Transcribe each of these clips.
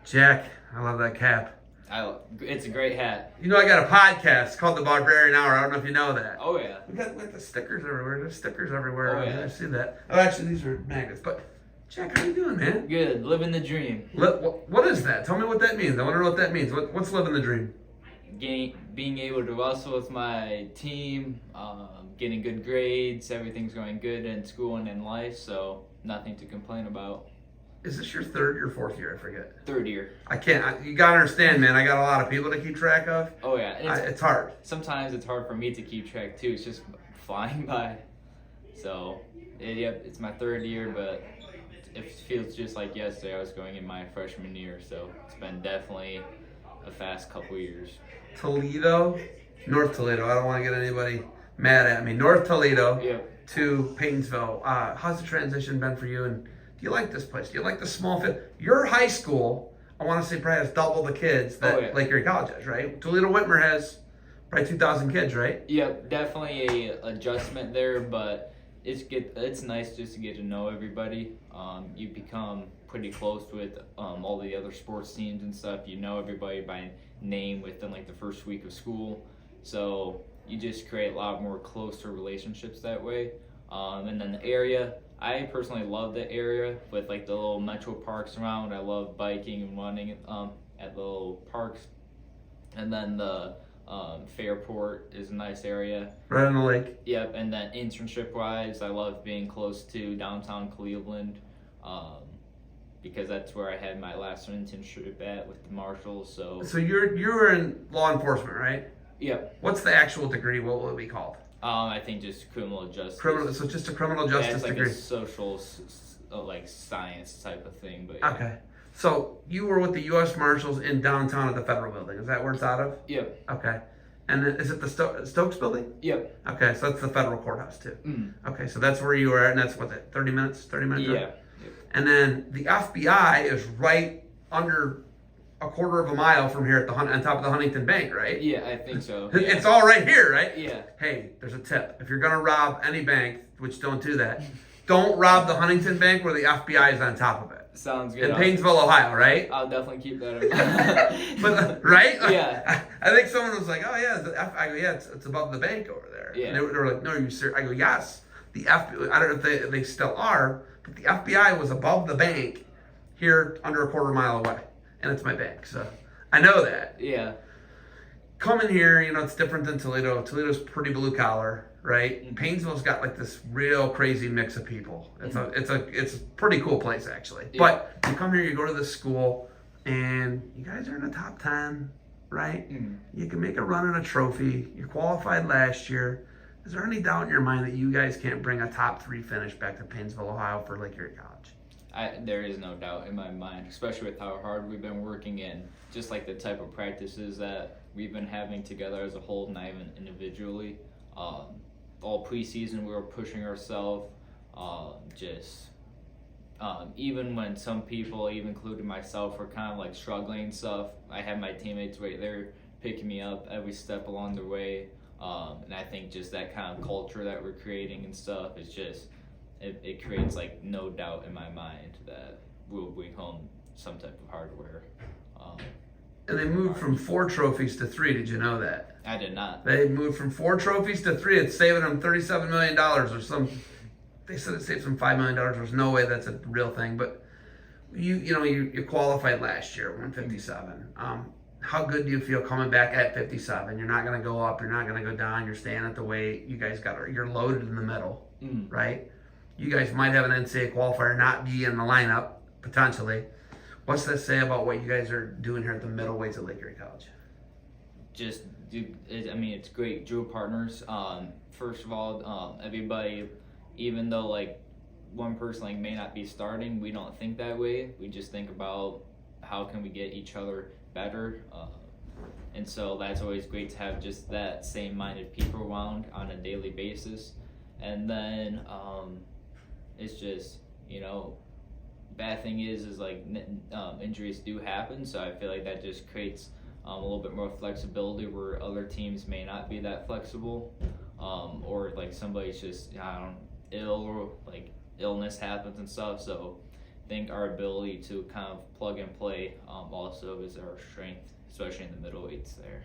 Jack, I love that cap. It's a great hat. You know I got a podcast called The Barbarian Hour. I don't know if you know that. Oh yeah. We got the stickers everywhere. There's stickers everywhere. Oh, yeah. I see that. Oh, actually, these are magnets. But, Jack, how you doing, man? Good, living the dream. What is that? Tell me what that means. I want to know what that means. What's living the dream? Being able to wrestle with my team, getting good grades, everything's going good in school and in life, so nothing to complain about. Is this your third or fourth year? I forget. Third year. I can't. You gotta understand, man. I got a lot of people to keep track of. Oh yeah, It's hard. Sometimes it's hard for me to keep track too. It's just flying by. So, it's my third year, but it feels just like yesterday. I was going in my freshman year, so it's been definitely a fast couple years. Toledo, North Toledo. I don't want to get anybody mad at me. North Toledo Yep. to Paynesville. How's the transition been for you? And do you like this place? Do you like the small fit? Your high school, I want to say, probably has double the kids that Lake Erie College has, right? Toledo Whitmer has probably 2,000 kids, right? Yep, definitely a adjustment there, but it's nice just to get to know everybody. You become pretty close with all the other sports teams and stuff. You know everybody by name within like the first week of school, so you just create a lot more closer relationships that way. And then the area, I personally love the area with like the little metro parks around. I love biking and running at little parks, and then the Fairport is a nice area. Right on the lake. Yep, and then internship-wise, I love being close to downtown Cleveland, because that's where I had my last internship at with the marshals. So you were in law enforcement, right? Yep. What's the actual degree? What will it be called? I think just criminal justice. So it's just a criminal justice it's like degree. a social, like science type of thing. But Okay. So you were with the U.S. Marshals in downtown at the Federal Building. Is that where it's out of? Yep. Okay. And then, is it the Stokes Building? Yep. Okay, so that's the federal courthouse too. Mm. Okay, so that's where you were at, and that's, what's it, 30 minutes? 30 minutes? Yeah. Yep. And then the FBI is right under a quarter of a mile from here at on top of the Huntington Bank, right? Yeah, I think so. It's all right here, right? Yeah. Hey, there's a tip. If you're going to rob any bank, which don't do that, don't rob the Huntington Bank where the FBI is on top of it. Sounds good. In Paynesville, Ohio, right? I'll definitely keep that in mind. But right? Yeah. I think someone was like, "Oh yeah," I go, "Yeah, it's above the bank over there." Yeah. And they were like, "No, are you serious?" I go, "Yes." The FBI, I don't know if they still are, but the FBI was above the bank here, under a quarter mile away, and it's my bank, so I know that. Yeah. Coming here, it's different than Toledo. Toledo's pretty blue collar, right? Mm-hmm. Paynesville's got like this real crazy mix of people. It's a pretty cool place actually. Yeah. But you come here, you go to this school, and you guys are in the top 10, right? Mm-hmm. You can make a run in a trophy. You qualified last year. Is there any doubt in your mind that you guys can't bring a top 3 finish back to Paynesville, Ohio for Lake Erie College? There is no doubt in my mind, especially with how hard we've been working and just like the type of practices that we've been having together as a whole, not even individually. All preseason we were pushing ourselves. Even when some people, even including myself, were kind of like struggling and stuff, I had my teammates right there picking me up every step along the way. And I think just that kind of culture that we're creating and stuff is just, it creates like no doubt in my mind that we'll bring home some type of hardware. And they moved from 4 trophies to 3. Did you know that? I did not. They moved from 4 trophies to 3. It's saving them $37 million or some. They said it saved them $5 million. There's no way that's a real thing. But you qualified last year, 157. How good do you feel coming back at 57? You're not going to go up. You're not going to go down. You're staying at the weight. You guys you're loaded in the middle, right? You guys might have an NCAA qualifier, not be in the lineup potentially. What's that say about what you guys are doing here at the middleweights at Lake Erie College? It's great. Drill partners. First of all, everybody, even though like one person like may not be starting, we don't think that way. We just think about how can we get each other better. And so that's always great to have just that same-minded people around on a daily basis. And then it's just, bad thing is like injuries do happen, so I feel like that just creates a little bit more flexibility where other teams may not be that flexible, or like somebody's just ill, or like illness happens and stuff. So think our ability to kind of plug and play also is our strength, especially in the middleweights there.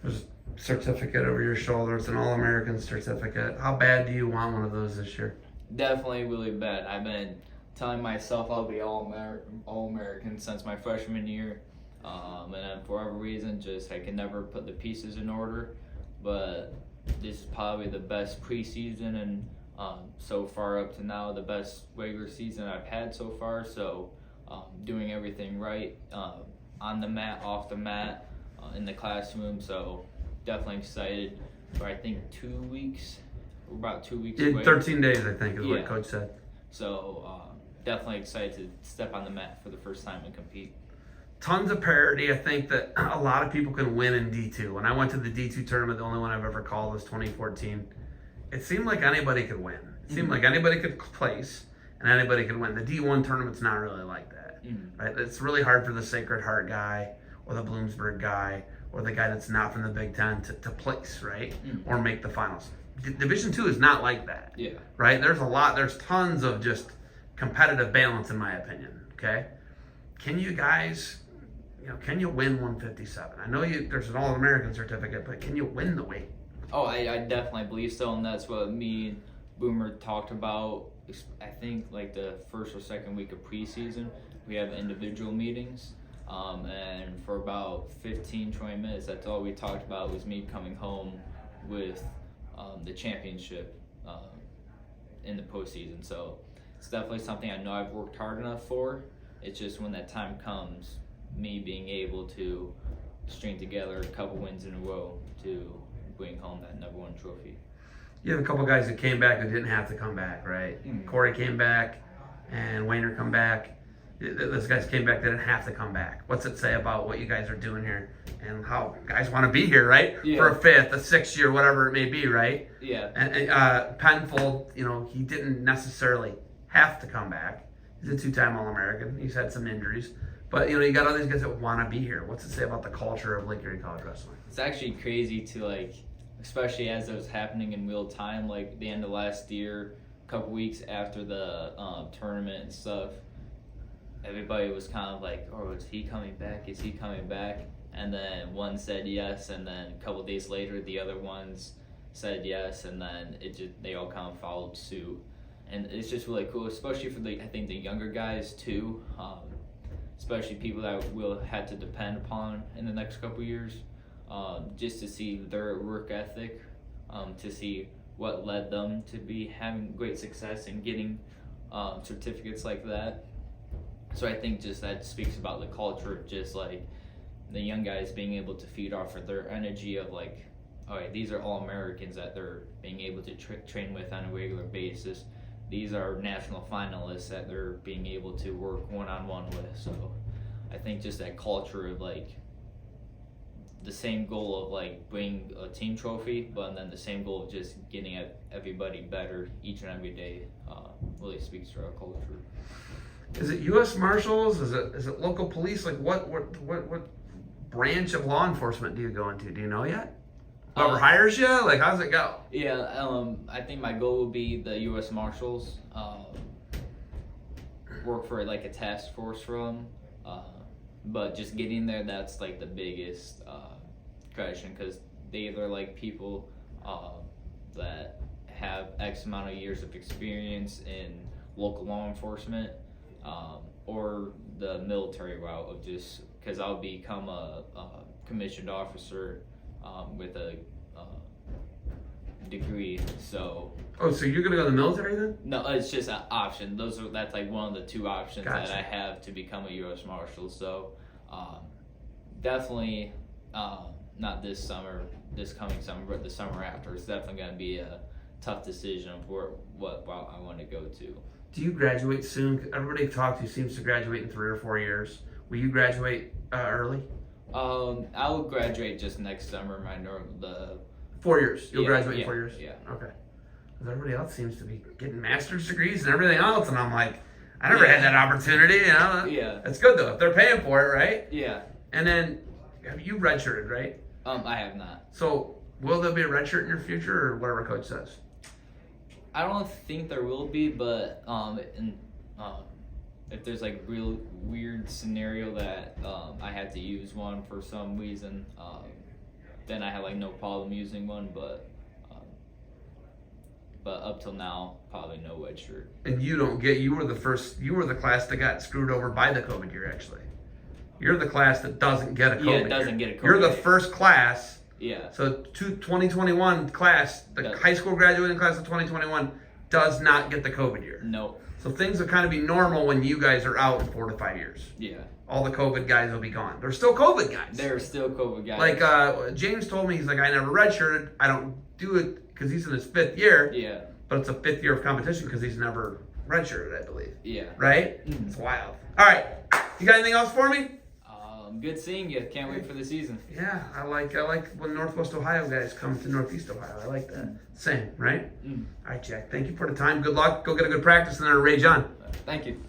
There's a certificate over your shoulder. It's an All-American certificate. How bad do you want one of those this year? Definitely really bad. I've been telling myself I'll be All-American since my freshman year. And then for whatever reason, just I can never put the pieces in order. But this is probably the best preseason and so far up to now, the best regular season I've had so far. So doing everything right on the mat, off the mat, in the classroom. So definitely excited for, I think, 2 weeks. We're about 2 weeks away. 13 days, I think, is what Coach said. So definitely excited to step on the mat for the first time and compete. Tons of parity. I think that a lot of people can win in D2. When I went to the D2 tournament, the only one I've ever called was 2014. It seemed like anybody could win. It seemed like anybody could place and anybody could win. The D1 tournament's not really like that. Right? It's really hard for the Sacred Heart guy or the Bloomsburg guy or the guy that's not from the Big Ten to place, right? Or make the finals. Division II is not like that. Yeah. Right? There's tons of just competitive balance, in my opinion. Okay? Can you guys, can you win 157? I know there's an All-American certificate, but can you win the weight? Oh, I definitely believe so, and that's what me and Boomer talked about. I think like the first or second week of preseason, we have individual meetings, and for about 15-20 minutes, that's all we talked about was me coming home with the championship in the postseason. So it's definitely something I know I've worked hard enough for. It's just when that time comes, me being able to string together a couple wins in a row to bring home that #1 trophy. You have a couple guys that came back that didn't have to come back, right? Corey came back and Wayner come back. Those guys came back, they didn't have to come back. What's it say about what you guys are doing here and how guys want to be here, right? Yeah. For a 5th, a 6th year, whatever it may be, right? Yeah. And Penfold, he didn't necessarily have to come back. He's a 2-time All-American. He's had some injuries. But, you got all these guys that want to be here. What's it say about the culture of Lake Erie College Wrestling? It's actually crazy to, especially as it was happening in real time, the end of last year, a couple weeks after the tournament and stuff, everybody was kind of like, oh, is he coming back? Is he coming back? And then one said yes, and then a couple days later, the other ones said yes, and then they all kind of followed suit. And it's just really cool, especially for I think the younger guys too, especially people that we'll have to depend upon in the next couple years, just to see their work ethic, to see what led them to be having great success and getting certificates like that. So I think just that speaks about the culture of just the young guys being able to feed off of their energy of all right, these are all Americans that they're being able to train with on a regular basis. These are national finalists that they're being able to work one-on-one with. So I think just that culture of the same goal of bringing a team trophy, but then the same goal of just getting everybody better each and every day really speaks to our culture. Is it U.S. Marshals? Is it local police? What branch of law enforcement do you go into? Do you know yet? Whoever hires you? How's it go? Yeah, I think my goal would be the U.S. Marshals. Work for a task force for them. But just getting there, that's the biggest question, because they either people that have X amount of years of experience in local law enforcement, or the military route of just, because I'll become a commissioned officer with a degree. So you're gonna go to the military then? no, it's just an option. That's one of the 2 options Gotcha. that I have to become a U.S. Marshal. So definitely not this coming summer, but the summer after. It's definitely going to be a tough decision of what route I want to go to. Do you graduate soon? Everybody I've talked to seems to graduate in 3 or 4 years. Will you graduate early? I will graduate just next summer. 4 years. You'll graduate in yeah, 4 years? Yeah. Okay. Because everybody else seems to be getting master's degrees and everything else, and I'm like, I never had that opportunity, Yeah. It's good though, if they're paying for it, right? Yeah. And then, have you redshirted, right? I have not. So, will there be a redshirt in your future, or whatever coach says? I don't think there will be, but if there's like real weird scenario that I had to use one for some reason, then I have like no problem using one. But up till now, probably no red shirt. And you were the class that got screwed over by the COVID year, actually. You're the class that doesn't get a COVID year. Yeah, it doesn't get a COVID You're the year. first class. Yeah. So 2021 class, the high school graduating class of 2021 does not get the COVID year. Nope. So things will kind of be normal when you guys are out in 4 to 5 years. Yeah. All the COVID guys will be gone. They're still COVID guys. They're still COVID guys. Like James told me, he's like, I never redshirted. I don't do it because he's in his 5th year. Yeah. But it's a 5th year of competition because he's never redshirted, I believe. Yeah. Right? Mm-hmm. It's wild. All right. You got anything else for me? Good seeing you. Can't wait for the season. Yeah, I like when Northwest Ohio guys come to Northeast Ohio. I like that. Same, right? All right, Jack. Thank you for the time. Good luck. Go get a good practice and then rage on. Thank you.